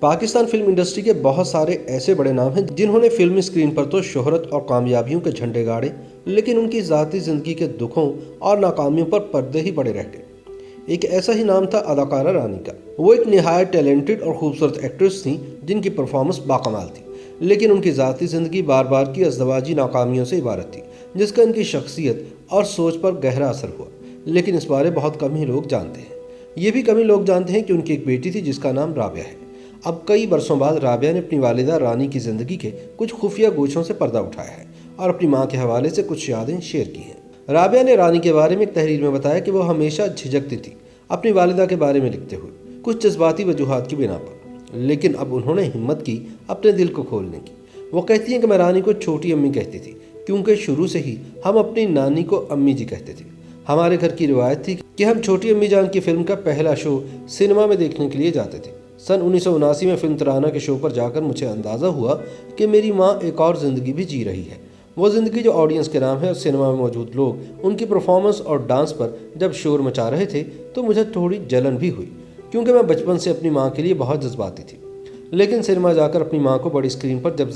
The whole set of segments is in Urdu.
پاکستان فلم انڈسٹری کے بہت سارے ایسے بڑے نام ہیں جنہوں نے فلمی اسکرین پر تو شہرت اور کامیابیوں کے جھنڈے گاڑے، لیکن ان کی ذاتی زندگی کے دکھوں اور ناکامیوں پر پردے ہی پڑے رہ گئے۔ ایک ایسا ہی نام تھا اداکارہ رانی کا۔ وہ ایک نہایت ٹیلنٹڈ اور خوبصورت ایکٹریس تھیں جن کی پرفارمنس باکمال تھی، لیکن ان کی ذاتی زندگی بار بار کی ازدواجی ناکامیوں سے عبارت تھی، جس کا ان کی شخصیت اور سوچ پر گہرا اثر ہوا، لیکن اس بارے بہت کم ہی لوگ جانتے ہیں۔ یہ بھی کم ہی لوگ جانتے ہیں کہ ان کی ایک بیٹی تھی جس کا نام رابعہ ہے۔ اب کئی برسوں بعد رابعہ نے اپنی والدہ رانی کی زندگی کے کچھ خفیہ گوشوں سے پردہ اٹھایا ہے اور اپنی ماں کے حوالے سے کچھ یادیں شیئر کی ہیں۔ رابعہ نے رانی کے بارے میں ایک تحریر میں بتایا کہ وہ ہمیشہ جھجکتی تھی اپنی والدہ کے بارے میں لکھتے ہوئے، کچھ جذباتی وجوہات کی بنا پر، لیکن اب انہوں نے ہمت کی اپنے دل کو کھولنے کی۔ وہ کہتی ہیں کہ میں رانی کو چھوٹی امی کہتی تھی کیونکہ شروع سے ہی ہم اپنی نانی کو امی جی کہتے تھے۔ ہمارے گھر کی روایت تھی کہ ہم چھوٹی امی جان کی فلم کا پہلا شو سنیما میں دیکھنے کے لیے جاتے تھے۔ سن 1979 میں فلم ترانہ کے شو پر جا کر مجھے اندازہ ہوا کہ میری ماں ایک اور زندگی بھی جی رہی ہے، وہ زندگی جو آڈینس کے نام ہے، اور سنیما میں موجود لوگ ان کی پرفارمنس اور ڈانس پر جب شور مچا رہے تھے تو مجھے تھوڑی جلن بھی ہوئی، کیونکہ میں بچپن سے اپنی ماں کے لیے بہت جذباتی تھی، لیکن سنیما جا کر اپنی ماں کو بڑی اسکرین پر جب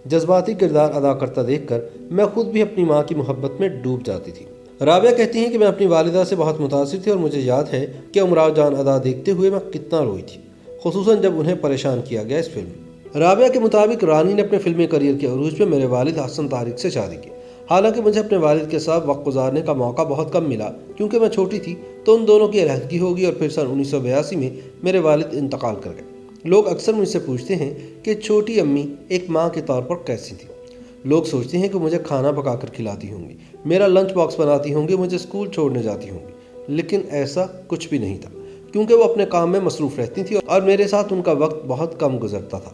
جذباتی کردار ادا کرتا دیکھ کر میں خود بھی اپنی ماں کی محبت میں ڈوب جاتی تھی۔ رابعہ کہتی ہیں کہ میں اپنی والدہ سے بہت متاثر تھی اور مجھے یاد ہے کہ امراؤ جان ادا دیکھتے ہوئے میں کتنا روئی تھی، خصوصاً جب انہیں پریشان کیا گیا اس فلم میں۔ رابعہ کے مطابق رانی نے اپنے فلمی کریئر کے عروج میں میرے والد حسن طارق سے شادی کی۔ حالانکہ مجھے اپنے والد کے ساتھ وقت گزارنے کا موقع بہت کم ملا کیونکہ میں چھوٹی تھی، تو ان دونوں کی علیحدگی ہوگی اور پھر سن 1982 میں میرے والد انتقال کر گئے۔ لوگ اکثر مجھ سے پوچھتے ہیں کہ چھوٹی امی ایک ماں کے طور پر کیسی تھی۔ لوگ سوچتے ہیں کہ مجھے کھانا پکا کر کھلاتی ہوں گی، میرا لنچ باکس بناتی ہوں گی، مجھے اسکول چھوڑنے جاتی ہوں گی، لیکن ایسا کچھ بھی نہیں تھا کیونکہ وہ اپنے کام میں مصروف رہتی تھی اور میرے ساتھ ان کا وقت بہت کم گزرتا تھا۔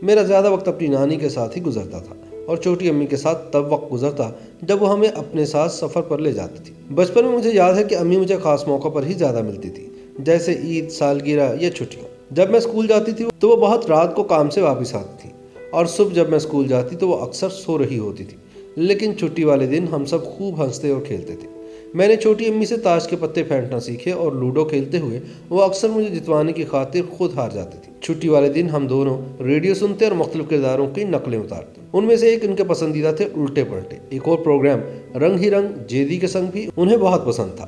میرا زیادہ وقت اپنی نانی کے ساتھ ہی گزرتا تھا اور چھوٹی امی کے ساتھ تب وقت گزرتا جب وہ ہمیں اپنے ساتھ سفر پر لے جاتی تھی۔ بچپن میں مجھے یاد ہے کہ امی مجھے خاص موقع پر ہی زیادہ ملتی تھی، جیسے عید، سالگرہ یا چھٹیاں۔ جب میں اسکول جاتی تھی تو وہ بہت رات کو کام سے واپس آتی تھی اور صبح جب میں اسکول جاتی تو وہ اکثر سو رہی ہوتی تھی، لیکن چھٹی والے دن ہم سب خوب ہنستے اور کھیلتے تھے۔ میں نے چھوٹی امی سے تاش کے پتے پھینٹنا سیکھے اور لوڈو کھیلتے ہوئے وہ اکثر مجھے جتوانے کی خاطر خود ہار جاتی تھی۔ چھٹی والے دن ہم دونوں ریڈیو سنتے اور مختلف کرداروں کی نقلیں اتارتے۔ ان میں سے ایک ان کے پسندیدہ تھے الٹے پلٹے، ایک اور پروگرام رنگ ہی رنگ جیدی کے سنگ بھی انہیں بہت پسند تھا۔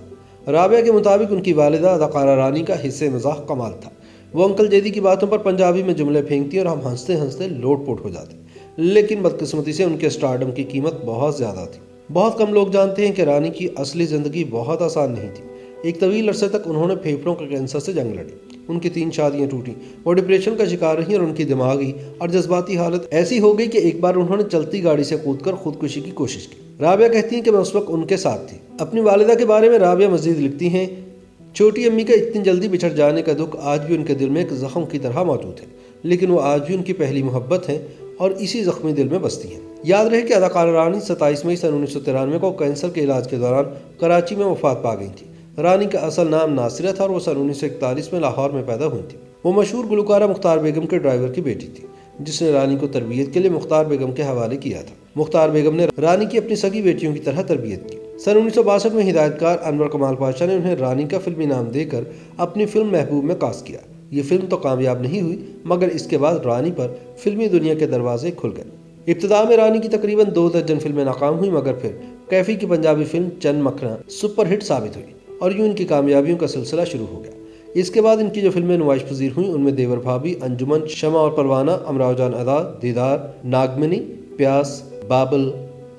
رابعہ کے مطابق ان کی والدہ اداکارہ رانی کا حصے مزاح کمال تھا۔ وہ انکل جیدی کی باتوں پر پنجابی میں جملے پھینکتی اور ہم ہنستے ہنستے لوٹ پوٹ ہو جاتے، لیکن بدقسمتی سے ان کے اسٹارڈم کی قیمت بہت زیادہ تھی۔ بہت کم لوگ جانتے ہیں کہ رانی کی اصلی زندگی بہت آسان نہیں تھی۔ ایک طویل عرصے تک انہوں نے پھیپھڑوں کے کینسر سے جنگ لڑی، ان کی 3 شادیاں ٹوٹیں، وہ ڈپریشن کا شکار رہیں اور ان کی دماغی اور جذباتی حالت ایسی ہو گئی کہ ایک بار انہوں نے چلتی گاڑی سے کود کر خودکشی کی کوشش کی۔ رابعہ کہتی ہیں کہ میں اس وقت ان کے ساتھ تھی۔ اپنی والدہ کے بارے میں رابعہ مزید لکھتی ہیں، چھوٹی امی کا اتنی جلدی بچھڑ جانے کا دکھ آج بھی ان کے دل میں ایک زخم کی طرح موجود ہے، لیکن وہ آج بھی ان کی پہلی محبت ہے اور اسی زخمی دل میں بستی ہیں۔ یاد رہے کہ اداکارہ رانی 27 مئی سن 1993 کو کینسر کے علاج کے دوران کراچی میں وفات پا گئی تھی۔ رانی کا اصل نام ناصرہ تھا اور وہ سن 1941 میں لاہور میں پیدا ہوئی تھی۔ وہ مشہور گلوکارہ مختار بیگم کے ڈرائیور کی بیٹی تھی، جس نے رانی کو تربیت کے لیے مختار بیگم کے حوالے کیا تھا۔ مختار بیگم نے رانی کی اپنی سگی بیٹیوں کی طرح تربیت کی۔ سن 1962 میں ہدایت کار انور کمال پاشا نے انہیں رانی کا فلمی نام دے کر اپنی فلم محبوب میں کاسٹ کیا۔ یہ فلم تو کامیاب نہیں ہوئی، مگر اس کے بعد رانی پر فلمی دنیا کے دروازے کھل گئے۔ ابتدا میں رانی کی تقریباً 2 درجن فلمیں ناکام ہوئی، مگر پھر کیفی کی پنجابی فلم چند مکھنا سپر ہٹ ثابت ہوئی اور یوں ان کی کامیابیوں کا سلسلہ شروع ہو گیا۔ اس کے بعد ان کی جو فلمیں نمائش پذیر ہوئیں ان میں دیور بھابھی، انجمن، شمع اور پروانہ، امراؤ جان ادا، دیدار، ناگمنی، پیاس، بابل،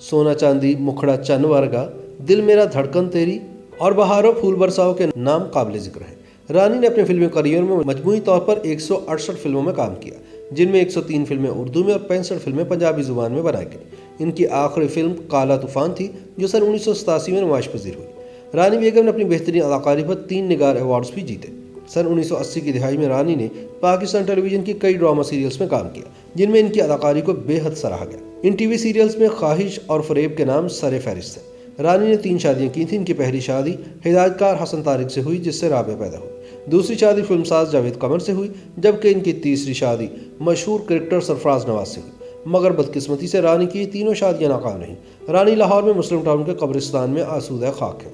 سونا چاندی، مکھڑا چن ورگا، دل میرا دھڑکن تیری اور بہارو پھول برساؤ کے نام قابل ذکر ہیں۔ رانی نے اپنے فلمی کریئر میں مجموعی طور پر 168 فلموں میں کام کیا، جن میں 103 فلمیں اردو میں اور 65 فلمیں پنجابی زبان میں بنائی گئیں۔ ان کی آخری فلم کالا طوفان تھی جو سن 1987 میں نمائش پذیر ہوئی۔ رانی بیگم نے اپنی بہترین اداکاری پر 3 نگار ایوارڈز بھی جیتے۔ سن 1980 کی دہائی میں رانی نے پاکستان ٹیلی ویژن کی کئی ڈرامہ سیریلز میں کام کیا، جن میں ان کی اداکاری کو بے حد سراہا گیا۔ ان ٹی وی سیریلز میں خواہش اور فریب کے نام سر فہرست ہیں۔ رانی نے 3 شادیاں کی تھیں۔ ان کی پہلی شادی ہدایت کار حسن طارق سے ہوئی، جس سے رابعہ پیدا ہوئی۔ دوسری شادی فلم ساز جاوید قمر سے ہوئی، جبکہ ان کی تیسری شادی مشہور کرکٹر سرفراز نواز سے ہوئی، مگر بدقسمتی سے رانی کی تینوں شادیاں ناکام رہیں۔ رانی لاہور میں مسلم ٹاؤن کے قبرستان میں آسودہ خاک ہیں۔